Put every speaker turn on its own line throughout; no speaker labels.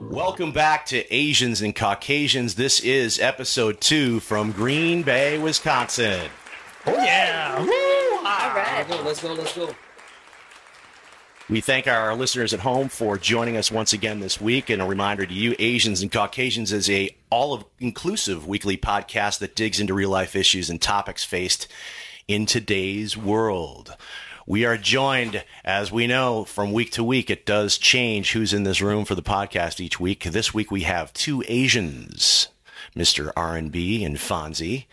Welcome back to Asians and Caucasians. This is episode 2 from Green Bay, Wisconsin.
Oh, yeah. Woo!
All right.
Let's go.
We thank our listeners at home for joining us once again this week. And a reminder to you, Asians and Caucasians is a all-inclusive weekly podcast that digs into real-life issues and topics faced in today's world. We are joined, as we know, from week to week. It does change who's in this room for the podcast each week. This week we have 2 Asians, Mr. R&B and Fonzie,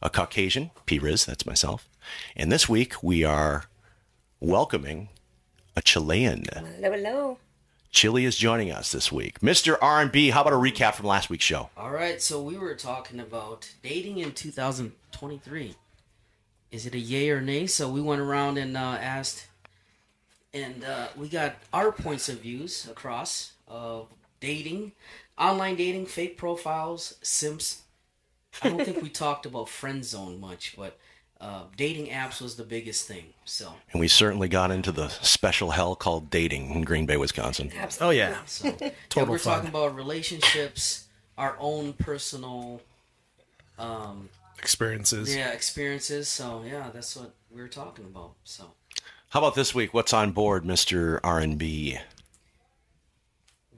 a Caucasian, P-Riz, that's myself. And this week we are welcoming a Chilean.
Hello.
Chile is joining us this week. Mr. R&B, how about a recap from last week's show?
All right, so we were talking about dating in 2023. Is it a yay or nay? So we went around and asked, and we got our points of views across of dating, online dating, fake profiles, simps. I don't think we talked about friend zone much, but dating apps was the biggest thing. So,
and we certainly got into the special hell called dating in Green Bay, Wisconsin.
Absolutely.
Oh yeah, so
Total
we're
fun.
talking about relationships, our own personal
Experiences.
yeah, experiences. So yeah, that's what we were talking about. So
How about this week? What's on board, Mr. R&B?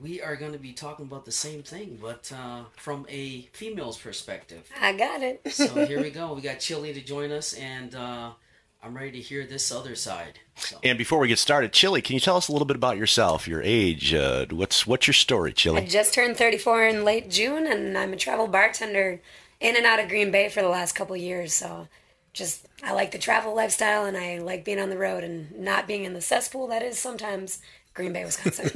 we are going to be talking about the same thing, but from a female's perspective.
I got it.
So here we go. We got Chile to join us, and I'm ready to hear this other side. So.
And before we get started, Chile, can you tell us a little bit about yourself, your age? What's your story,
I
Chile?
just turned 34 in late June, and I'm a travel bartender in and out of Green Bay for the last couple of years. So I like the travel lifestyle, and I like being on the road and not being in the cesspool that is sometimes Green Bay, Wisconsin.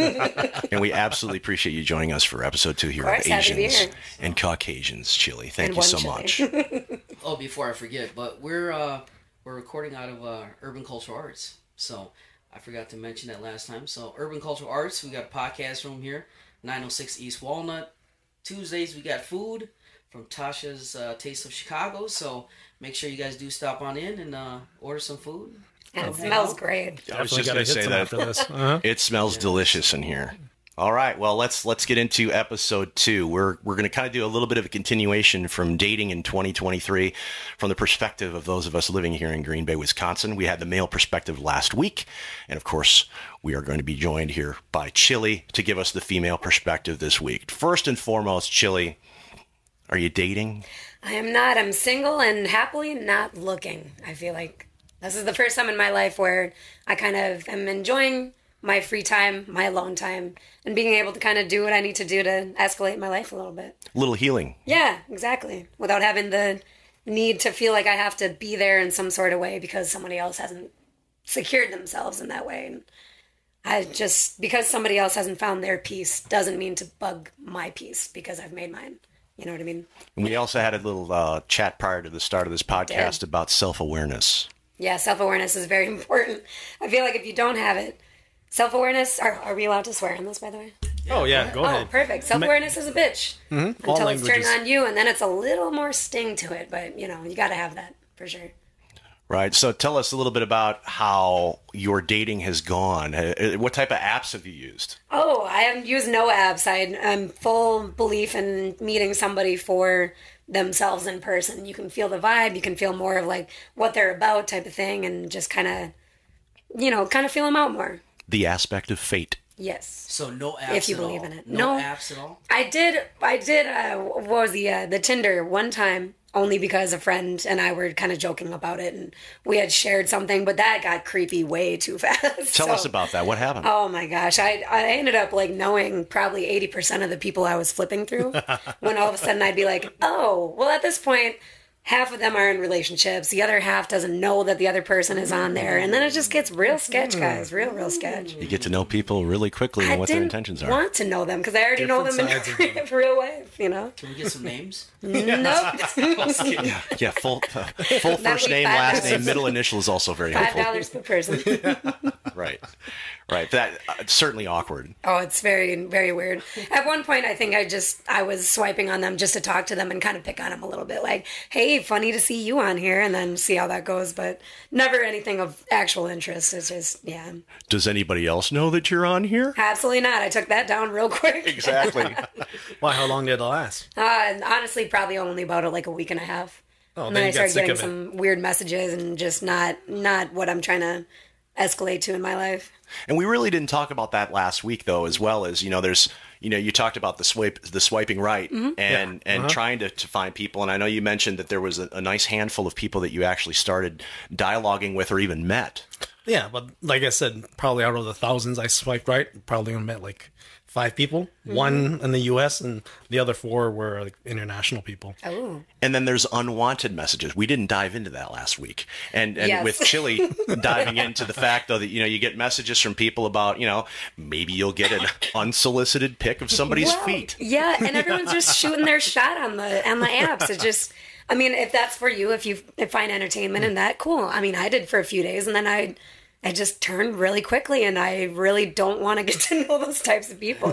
And we absolally appreciate you joining us for episode 2 here
Of
of
course, happy to be
Asians
here.
and Caucasians, Chile. Thank
And
you
one
so
Chile.
much.
Oh, before I forget, but we're recording out of Urban Cultural Arts. So I forgot to mention that last time. So Urban Cultural Arts, we got a podcast room here, 906 East Walnut. Tuesdays we got food from Tasha's Taste of Chicago. So make sure you guys do stop on in and order some food.
And it smells great.
I was
Definitely
just
gotta
going to
hit
say
some
that.
after this. Uh-huh.
It smells delicious in here. All right, well, let's get into episode 2. We're going to kind of do a little bit of a continuation from dating in 2023 from the perspective of those of us living here in Green Bay, Wisconsin. We had the male perspective last week, and of course, we are going to be joined here by Chile to give us the female perspective this week. First and foremost, Chile, are you dating?
I am not. I'm single and happily not looking. I feel like this is the first time in my life where I kind of am enjoying my free time, my alone time, and being able to kind of do what I need to do to escalate my life a little bit.
A little healing.
Yeah, exactly. Without having the need to feel like I have to be there in some sort of way because somebody else hasn't secured themselves in that way. And because somebody else hasn't found their peace doesn't mean to bug my peace because I've made mine. You know what I mean?
And we also had a little chat prior to the start of this podcast about self-awareness.
Yeah, self-awareness is very important. I feel like if you don't have it, self-awareness, are we allowed to swear on this, by the way?
Oh, yeah, go ahead.
Oh, perfect. Self-awareness is a bitch.
All
Until it's turned
languages.
on you, and then it's a little more sting to it. But, you got to have that, for sure.
Right. So tell us a little bit about how your dating has gone. What type of apps have you used?
Oh, I haven't used no apps. I'm full belief in meeting somebody for themselves in person. You can feel the vibe. You can feel more of like what they're about type of thing and just kind of feel them out more.
The aspect of fate.
Yes.
So no apps
If you
at
believe
all.
in it.
No
No.
apps at all?
I did, what was the Tinder one time, only because a friend and I were kind of joking about it, and we had shared something, but that got creepy way too fast.
Tell us about that. What happened?
Oh my gosh, I ended up knowing probably 80% of the people I was flipping through, when all of a sudden I'd be like, oh, well at this point, half of them are in relationships. The other half doesn't know that the other person is on there. And then it just gets real sketch, guys. Real sketch.
You get to know people really quickly and what their intentions are.
I want to know them because I already know them in real life, you know?
Can we get some names?
Nope.
Yeah, full first name, last name, middle initial is also very helpful.
$5 per person.
Right. That certainly awkward.
Oh, it's very, very weird. At one point, I think I was swiping on them just to talk to them and kind of pick on them a little bit. Like, hey, funny to see you on here, and then see how that goes. But never anything of actual interest. It's just, yeah.
Does anybody else know that you're on here?
Absolutely not. I took that down real quick.
Exactly.
Why? How long did it last?
Honestly, probably only about like a week and a half.
Oh,
and then I started getting
some
some weird messages and just not what I'm trying to escalate to in my life.
And we really didn't talk about that last week, though, as well as, there's, you talked about the swiping right and trying to find people. And I know you mentioned that there was a nice handful of people that you actually started dialoguing with or even met.
Yeah, but like I said, probably out of the thousands I swiped right, probably only met like 5 people. One in the U.S. and the other 4 were like international people.
Oh.
And then there's unwanted messages. We didn't dive into that last week. And
Yes.
with Chile diving into the fact, though, that, you get messages from people about, maybe you'll get an unsolicited pic of somebody's feet.
Yeah, and everyone's just shooting their shot on the apps. It just, I mean, if that's for you, if you find entertainment in that, cool. I mean, I did for a few days, and then I just turned really quickly, and I really don't want to get to know those types of people,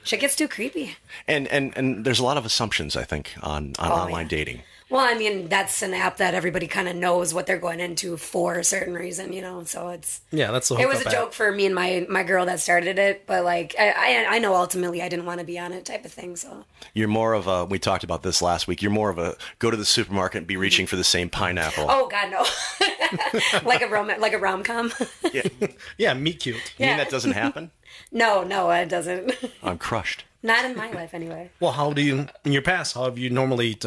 Shit gets too creepy.
And there's a lot of assumptions, I think, on online dating.
Well, I mean, that's an app that everybody kind of knows what they're going into for a certain reason, so it's...
Yeah, that's the whole
It was a joke for me and my girl that started it, but, like, I know ultimately I didn't want to be on it type of thing, so...
You're more of a... We talked about this last week. You're more of a go to the supermarket and be reaching for the same pineapple.
Oh, God, no. like a rom-com.
Yeah, meet cute.
You mean that doesn't happen?
No, it doesn't.
I'm crushed.
Not in my life, anyway.
Well, in your past, how have you normally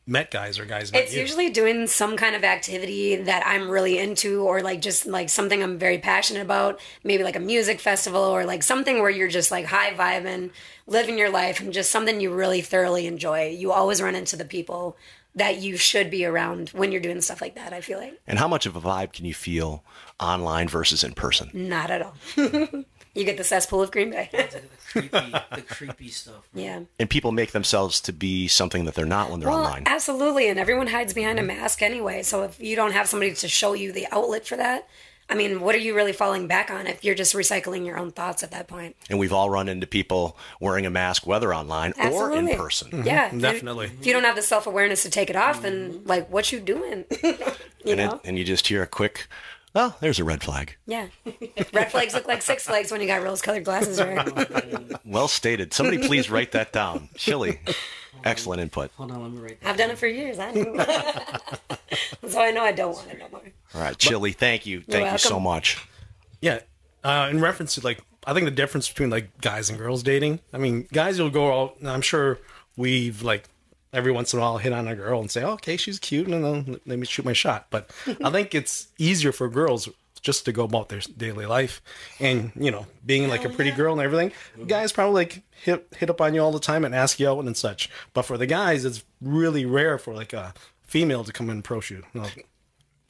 met guys or guys met
It's
you?
usually doing some kind of activity that I'm really into, or like just like something I'm very passionate about, maybe like a music festival, or like something where you're just like high vibing, living your life, and just something you really thoroughly enjoy. You always run into the people that you should be around when you're doing stuff like that, I feel like.
And how much of a vibe can you feel online versus in person?
Not at all. You get the cesspool of Green Bay.
the creepy stuff. Right?
Yeah.
And people make themselves to be something that they're not when they're online.
Absolutely. And everyone hides behind a mask anyway. So if you don't have somebody to show you the outlet for that, I mean, what are you really falling back on if you're just recycling your own thoughts at that point?
And we've all run into people wearing a mask, whether online or in person.
Yeah.
Definitely.
If you don't have the self-awareness to take it off, then, like, what you doing?
And you just hear a quick... Well, there's a red flag.
Yeah. Red flags look like Six Flags when you got rose-colored glasses, right?
Well stated. Somebody please write that down. Chile. Excellent input.
Hold on, let me write that.
I've done it for years. I know. So I know I don't want it no more.
All right, Chile, thank you. Thank you so much.
Yeah. In reference to, like, I think the difference between, like, guys and girls dating, I mean, guys will go out, and I'm sure we've, like, every once in a while hit on a girl and say, oh, okay, she's cute, and then let me shoot my shot. But I think it's easier for girls just to go about their daily life and, being like a pretty girl and everything. Guys probably like hit up on you all the time and ask you out and such. But for the guys, it's really rare for like a female to come and approach you.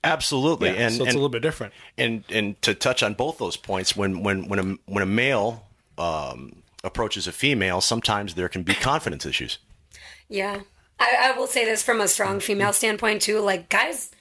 Absolutely.
Yeah,
and
so it's a little bit different.
And to touch on both those points, when a male approaches a female, sometimes there can be confidence issues.
Yeah. I will say this from a strong female standpoint too. Like guys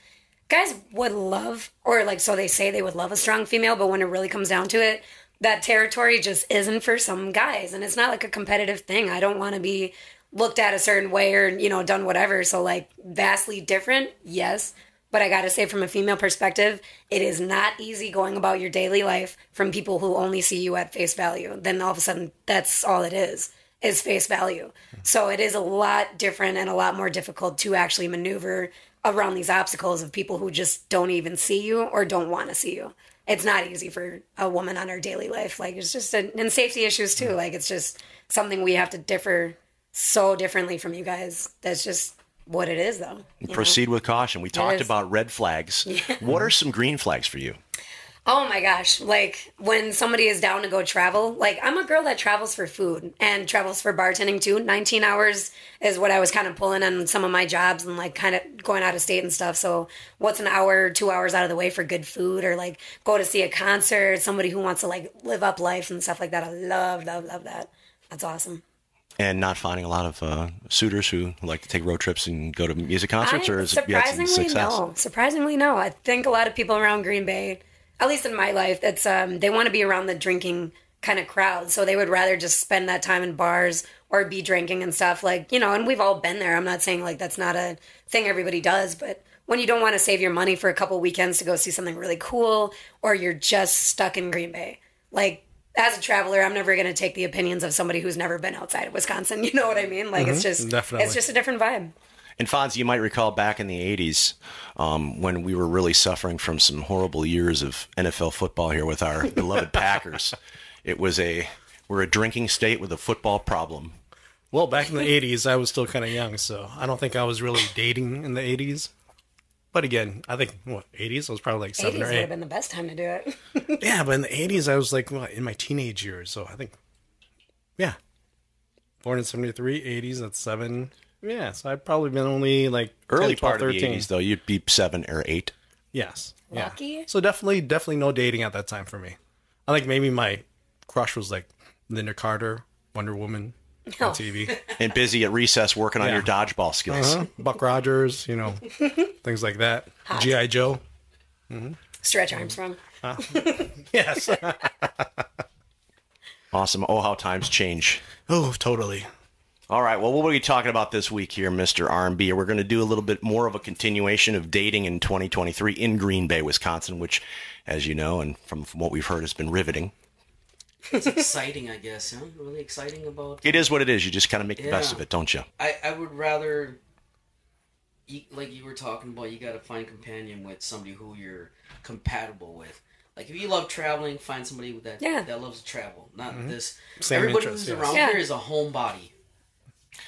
would love, or like, so they say they would love a strong female, but when it really comes down to it, that territory just isn't for some guys. And it's not like a competitive thing. I don't want to be looked at a certain way or, done whatever. So like vastly different. Yes. But I got to say from a female perspective, it is not easy going about your daily life from people who only see you at face value. Then all of a sudden that's all it is face value. So it is a lot different and a lot more difficult to actually maneuver around these obstacles of people who just don't even see you or don't want to see you. It's not easy for a woman on her daily life. Like it's just, and safety issues too. Like it's just something we have to differ so differently from you guys. That's just what it is though.
Proceed with caution. We talked about red flags. Yeah. What are some green flags for you?
Oh my gosh. Like when somebody is down to go travel, like I'm a girl that travels for food and travels for bartending too. 19 hours is what I was kind of pulling on some of my jobs and like kind of going out of state and stuff. So what's an hour, 2 hours out of the way for good food or like go to see a concert, somebody who wants to like live up life and stuff like that. I love that. That's awesome.
And not finding a lot of suitors who like to take road trips and go to music concerts, or is it yet some success?
No. Surprisingly, no. I think a lot of people around Green Bay, at least in my life, it's they want to be around the drinking kind of crowd. So they would rather just spend that time in bars or be drinking and stuff. Like, you know, and we've all been there. I'm not saying like that's not a thing everybody does, but when you don't want to save your money for a couple weekends to go see something really cool, or you're just stuck in Green Bay, like, as a traveler, I'm never going to take the opinions of somebody who's never been outside of Wisconsin. You know what I mean? Like, it's just a different vibe.
And Fonz, you might recall back in the 80s when we were really suffering from some horrible years of NFL football here with our beloved Packers. We're a drinking state with a football problem.
Well, back in the 80s, I was still kind of young, so I don't think I was really dating in the 80s. But again, I think, 80s? I was probably like 7 or 8.
80s would have been the best time to do it.
Yeah, but in the 80s, I was like, in my teenage years. So I think, yeah. Born in 73, 80s, that's 7. Yeah, so I'd probably been only like
early
10, 12,
part
13.
of the 80s, though. You'd be 7 or 8.
Yes. Yeah.
Lucky.
So definitely no dating at that time for me. I think maybe my crush was like Linda Carter, Wonder Woman on TV.
And busy at recess working on your dodgeball skills.
Buck Rogers, things like that. G.I. Joe.
Stretch Armstrong.
Yes.
Awesome. Oh, how times change.
Oh, totally.
All right. Well, what are we talking about this week here, Mr. R&B? We're going to do a little bit more of a continuation of dating in 2023 in Green Bay, Wisconsin, which, as you know, and from what we've heard, has been riveting.
It's exciting, I guess. Huh? Really exciting about...
It is what it is. You just kind of make the best of it, don't you?
I would rather... Like you were talking about, you got to find a companion with somebody who you're compatible with. Like, if you love traveling, find somebody that loves to travel. Not this...
Same
Everybody
interest,
who's
yes.
around here is a homebody.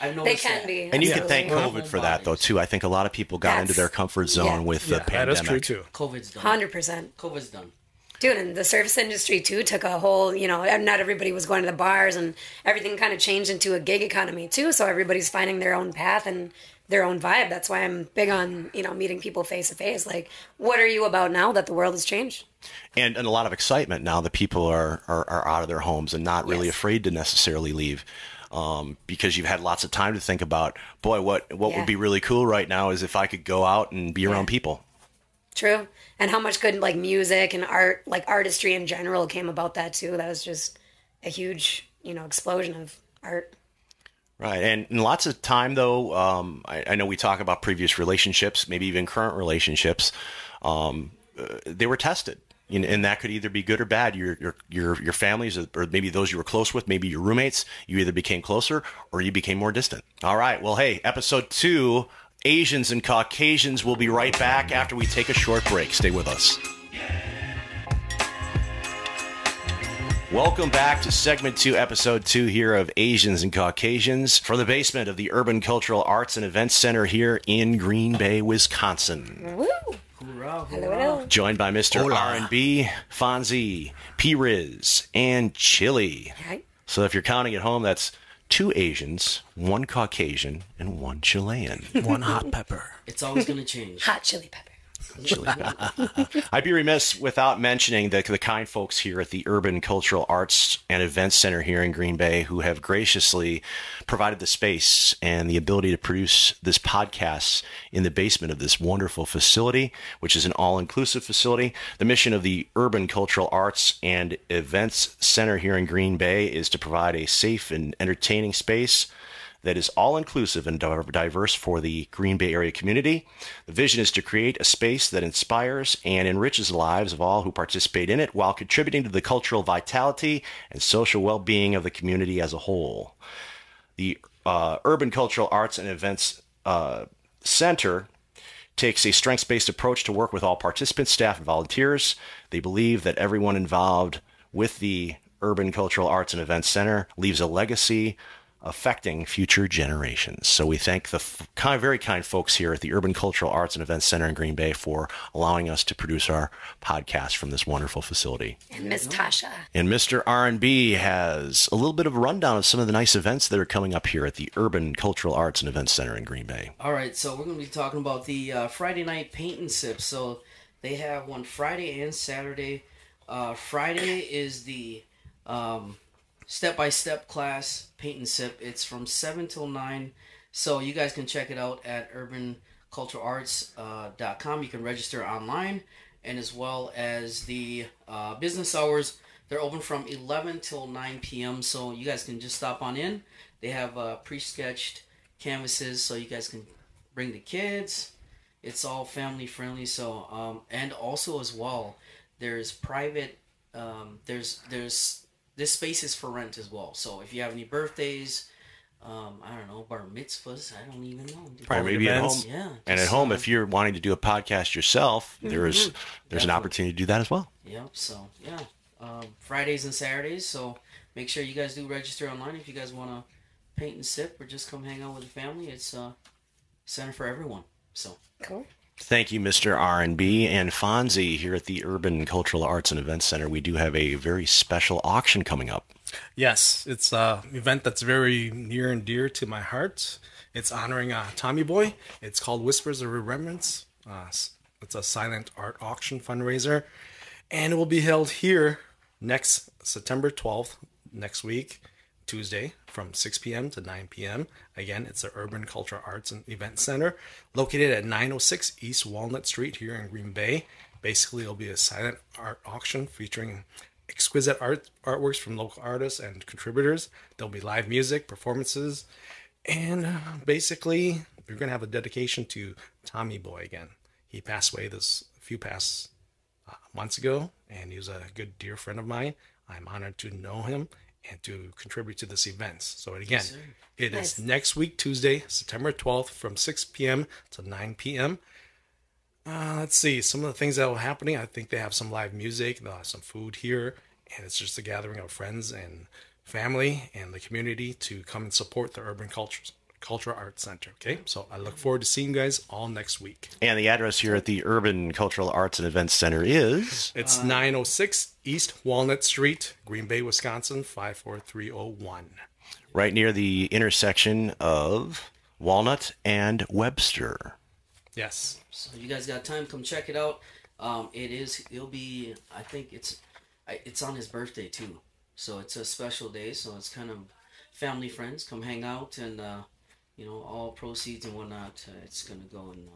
I've noticed
They can
that.
be.
And you can
absolutely.
thank COVID for that, though, too. I think a lot of people got into their comfort zone with the pandemic.
That is true, too.
COVID's done.
100%.
COVID's done.
Dude, and the service industry, too, took a whole, not everybody was going to the bars, and everything kind of changed into a gig economy, too, so everybody's finding their own path and their own vibe. That's why I'm big on, meeting people face-to-face. Like, what are you about now that the world has changed?
And a lot of excitement now that people are out of their homes and not really afraid to necessarily leave. Because you've had lots of time to think about, boy, what would be really cool right now is if I could go out and be around people.
True. And how much good, like, music and art, like, artistry in general came about that, too. That was just a huge, explosion of art.
Right. And lots of time, though, I know we talk about previous relationships, maybe even current relationships. They were tested. And that could either be good or bad. Your families, or maybe those you were close with, maybe your roommates, you either became closer or you became more distant. All right. Well, hey, episode 2, Asians and Caucasians. We'll be right back after we take a short break. Stay with us. Welcome back to segment 2, episode 2 here of Asians and Caucasians from the basement of the Urban Cultural Arts and Events Center here in Green Bay, Wisconsin.
Woo!
Hoorah,
Hello.
Joined by Mr.
Hola.
R&B, Fonzie, P-Riz, and Chili.
Right.
So if you're counting at home, that's 2 Asians, 1 Caucasian, and 1 Chilean.
One hot pepper.
It's always going to change.
Hot chili pepper.
I'd be remiss without mentioning the kind folks here at the Urban Cultural Arts and Events Center here in Green Bay who have graciously provided the space and the ability to produce this podcast in the basement of this wonderful facility, which is an all-inclusive facility. The mission of the Urban Cultural Arts and Events Center here in Green Bay is to provide a safe and entertaining space that is all-inclusive and diverse for the Green Bay area community. The vision is to create a space that inspires and enriches the lives of all who participate in it while contributing to the cultural vitality and social well-being of the community as a whole. The Urban Cultural Arts and Events Center takes a strengths-based approach to work with all participants, staff, and volunteers. They believe that everyone involved with the Urban Cultural Arts and Events Center leaves a legacy affecting future generations. So we thank the very kind folks here at the Urban Cultural Arts and Events Center in Green Bay for allowing us to produce our podcast from this wonderful facility.
And Miss Tasha.
And Mr. R&B has a little bit of a rundown of some of the nice events that are coming up here at the Urban Cultural Arts and Events Center in Green Bay.
All right, so we're going to be talking about the Friday night paint and sip. So they have one Friday and Saturday. Friday is the step-by-step class paint and sip. It's from 7 till 9, so you guys can check it out at urbanculturalarts.com. You can register online, and as well as the business hours, they're open from 11 till 9 p.m., so you guys can just stop on in. They have pre-sketched canvases, so you guys can bring the kids. It's all family friendly, so and also as well, there's private this space is for rent as well. So if you have any birthdays, I don't know, bar mitzvahs, I don't even know.
Right, maybe at home.
Yeah.
And at home, if you're wanting to do a podcast yourself, there's an opportunity to do that as well.
Yep. So yeah, Fridays and Saturdays. So make sure you guys do register online if you guys want to paint and sip or just come hang out with the family. It's center for everyone. So
Cool.
Thank you, Mr. R&B and Fonzie here at the Urban Cultural Arts and Events Center. We do have a very special auction coming up.
Yes, it's an event that's very near and dear to my heart. It's honoring Tommy Boy. It's called Whispers of Remembrance. It's a silent art auction fundraiser, and it will be held here next September 12th, next week, Tuesday, from 6 p.m. to 9 p.m. Again, it's the Urban Cultural Arts and Event Center, located at 906 East Walnut Street here in Green Bay. Basically, it'll be a silent art auction featuring exquisite artworks from local artists and contributors. There'll be live music, performances, and basically, we're going to have a dedication to Tommy Boy again. He passed away this few past months ago, and he was a good dear friend of mine. I'm honored to know him and to contribute to this event. So again, it is next week, Tuesday, September 12th, from 6 p.m. to 9 p.m. Let's see, some of the things that are happening. I think they have some live music, they'll have some food here, and it's just a gathering of friends and family and the community to come and support the Urban Cultural Arts Center. Okay, so I look forward to seeing you guys all next week.
And the address here at the Urban Cultural Arts and Events Center is?
It's 906 East Walnut Street, Green Bay, Wisconsin, 54301.
Right near the intersection of Walnut and Webster.
Yes.
So you guys got time, come check it out. It'll be, I think it's on his birthday too. So it's a special day, so it's kind of family, friends, come hang out, and all proceeds and whatnot, it's going to go and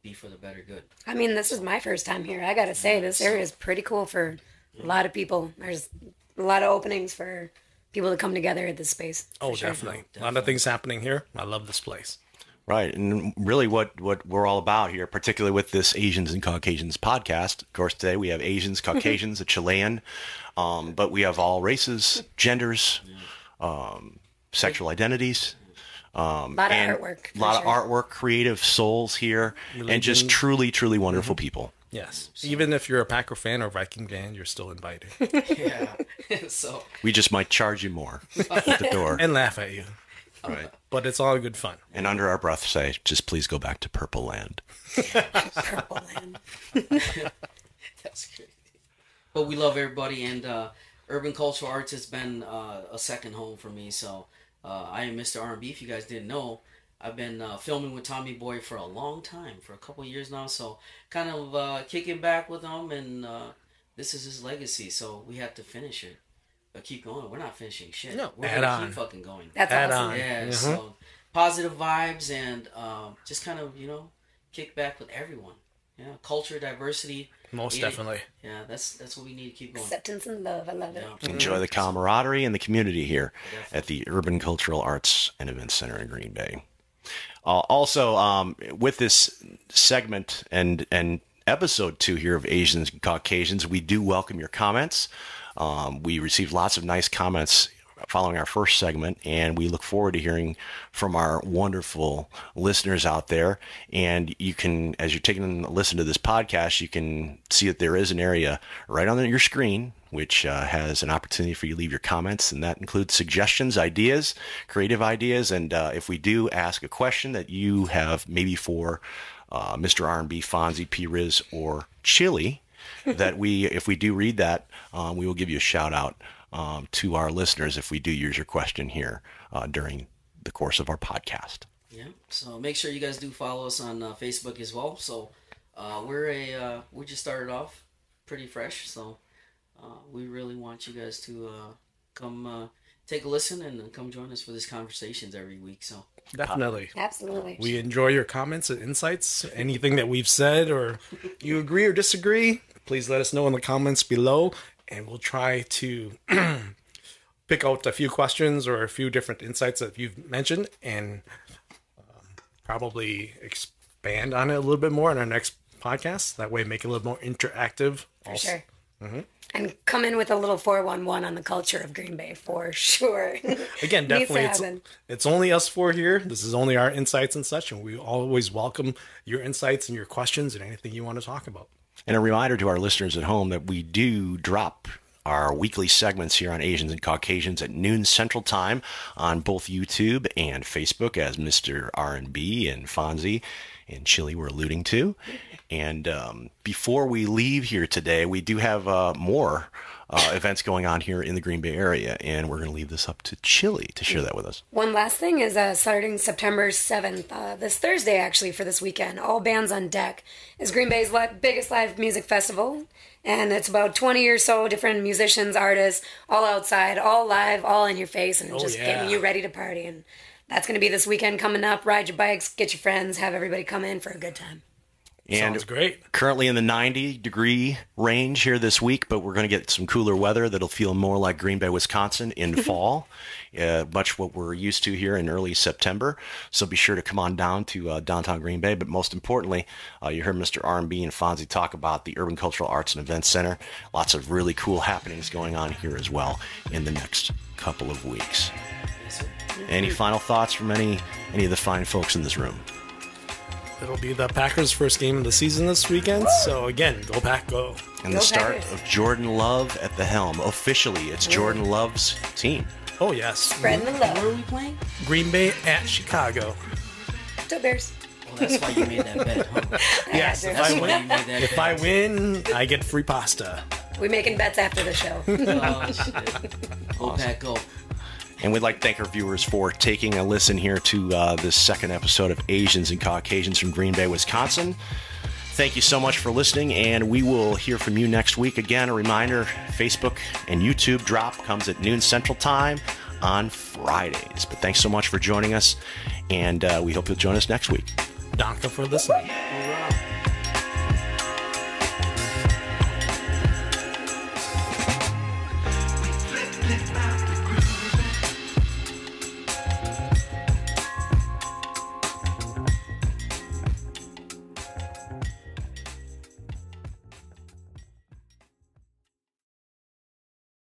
be for the better good.
I mean, this is my first time here. I gotta say, this area is pretty cool for a lot of people. There's a lot of openings for people to come together at this space.
Oh,
sure.
definitely. A lot of things happening here. I love this place.
Right, and really what we're all about here, particularly with this Asians and Caucasians podcast. Of course, today we have Asians, Caucasians, a Chilean, but we have all races, genders, sexual identities.
A lot of artwork.
A lot of artwork, creative souls here, and just truly, truly wonderful people.
Yes. Even if you're a Packer fan or Viking fan, you're still invited.
Yeah. So
We just might charge you more at the door.
And laugh at you.
Right.
But it's all good fun.
And under our breath say, just please go back to Purple Land.
Purple Land.
that's crazy. But we love everybody, and Urban Cultural Arts has been a second home for me. So I am Mr. R&B. If you guys didn't know, I've been filming with Tommy Boy for a long time, for a couple years now. So kind of kicking back with him, and this is his legacy. So we have to finish it. But keep going. We're not finishing shit.
No,
We're
add
gonna
on.
keep fucking going.
That's
Add
awesome.
on.
Yeah. So positive vibes, and just kind of kick back with everyone. Yeah, culture, diversity.
Most definitely.
Yeah, that's what we need to keep going.
Acceptance and love. I love it.
Yeah.
Enjoy the camaraderie and the community here at the Urban Cultural Arts and Events Center in Green Bay. Also, with this segment and episode 2 here of Asians and Caucasians, we do welcome your comments. We received lots of nice comments following our first segment, and we look forward to hearing from our wonderful listeners out there. And you can, as you're taking a listen to this podcast, you can see that there is an area right on your screen which has an opportunity for you to leave your comments, and that includes suggestions, ideas, creative ideas, and if we do ask a question that you have maybe for Mr. R&B, Fonzie, P. Riz, or Chile, that if we do read that, we will give you a shout out to our listeners if we do use your question here during the course of our podcast.
Yeah, so make sure you guys do follow us on Facebook as well. So we just started off pretty fresh, so we really want you guys to come take a listen and come join us for these conversations every week. So
definitely,
absolutely,
we enjoy your comments and insights. Anything that we've said or you agree or disagree, please let us know in the comments below, and we'll try to pick out a few questions or a few different insights that you've mentioned and probably expand on it a little bit more in our next podcast. That way, make it a little more interactive.
For sure. Mm-hmm. And come in with a little 411 on the culture of Green Bay for sure.
Again, definitely, it's only us four here. This is only our insights and such, and we always welcome your insights and your questions and anything you want to talk about.
And a reminder to our listeners at home that we do drop our weekly segments here on Asians and Caucasians at noon Central Time on both YouTube and Facebook, as Mr. R&B and Fonzie and Chile were alluding to. And before we leave here today, we do have more events going on here in the Green Bay area, and we're going to leave this up to Chile to share that with us.
One last thing is starting September 7th, this Thursday actually for this weekend, All Bands on Deck is Green Bay's biggest live music festival, and it's about 20 or so different musicians, artists, all outside, all live, all in your face, and getting you ready to party. And that's going to be this weekend coming up. Ride your bikes, get your friends, have everybody come in for a good time.
And
sounds great.
Currently in the 90-degree range here this week, but we're going to get some cooler weather that'll feel more like Green Bay, Wisconsin in fall, much what we're used to here in early September. So be sure to come on down to downtown Green Bay. But most importantly, you heard Mr. R&B and Fonzie talk about the Urban Cultural Arts and Events Center. Lots of really cool happenings going on here as well in the next couple of weeks. Any final thoughts from any of the fine folks in this room?
It'll be the Packers' first game of the season this weekend. So again, go Pack, go.
And the start of Jordan Love at the helm. Officially, it's Jordan Love's team.
Oh, yes.
Spreading the love.
Where are we playing?
Green Bay at Chicago.
Go Bears.
Well, that's why you made that bet, huh?
Yes, if I win, I get free pasta.
We're making bets after the show.
Oh, shit. Go Pack, go.
And we'd like to thank our viewers for taking a listen here to this second episode of Asians and Caucasians from Green Bay, Wisconsin. Thank you so much for listening, and we will hear from you next week. Again, a reminder, Facebook and YouTube drop comes at noon Central Time on Fridays. But thanks so much for joining us, and we hope you'll join us next week.
Danke for listening.
Hoorah.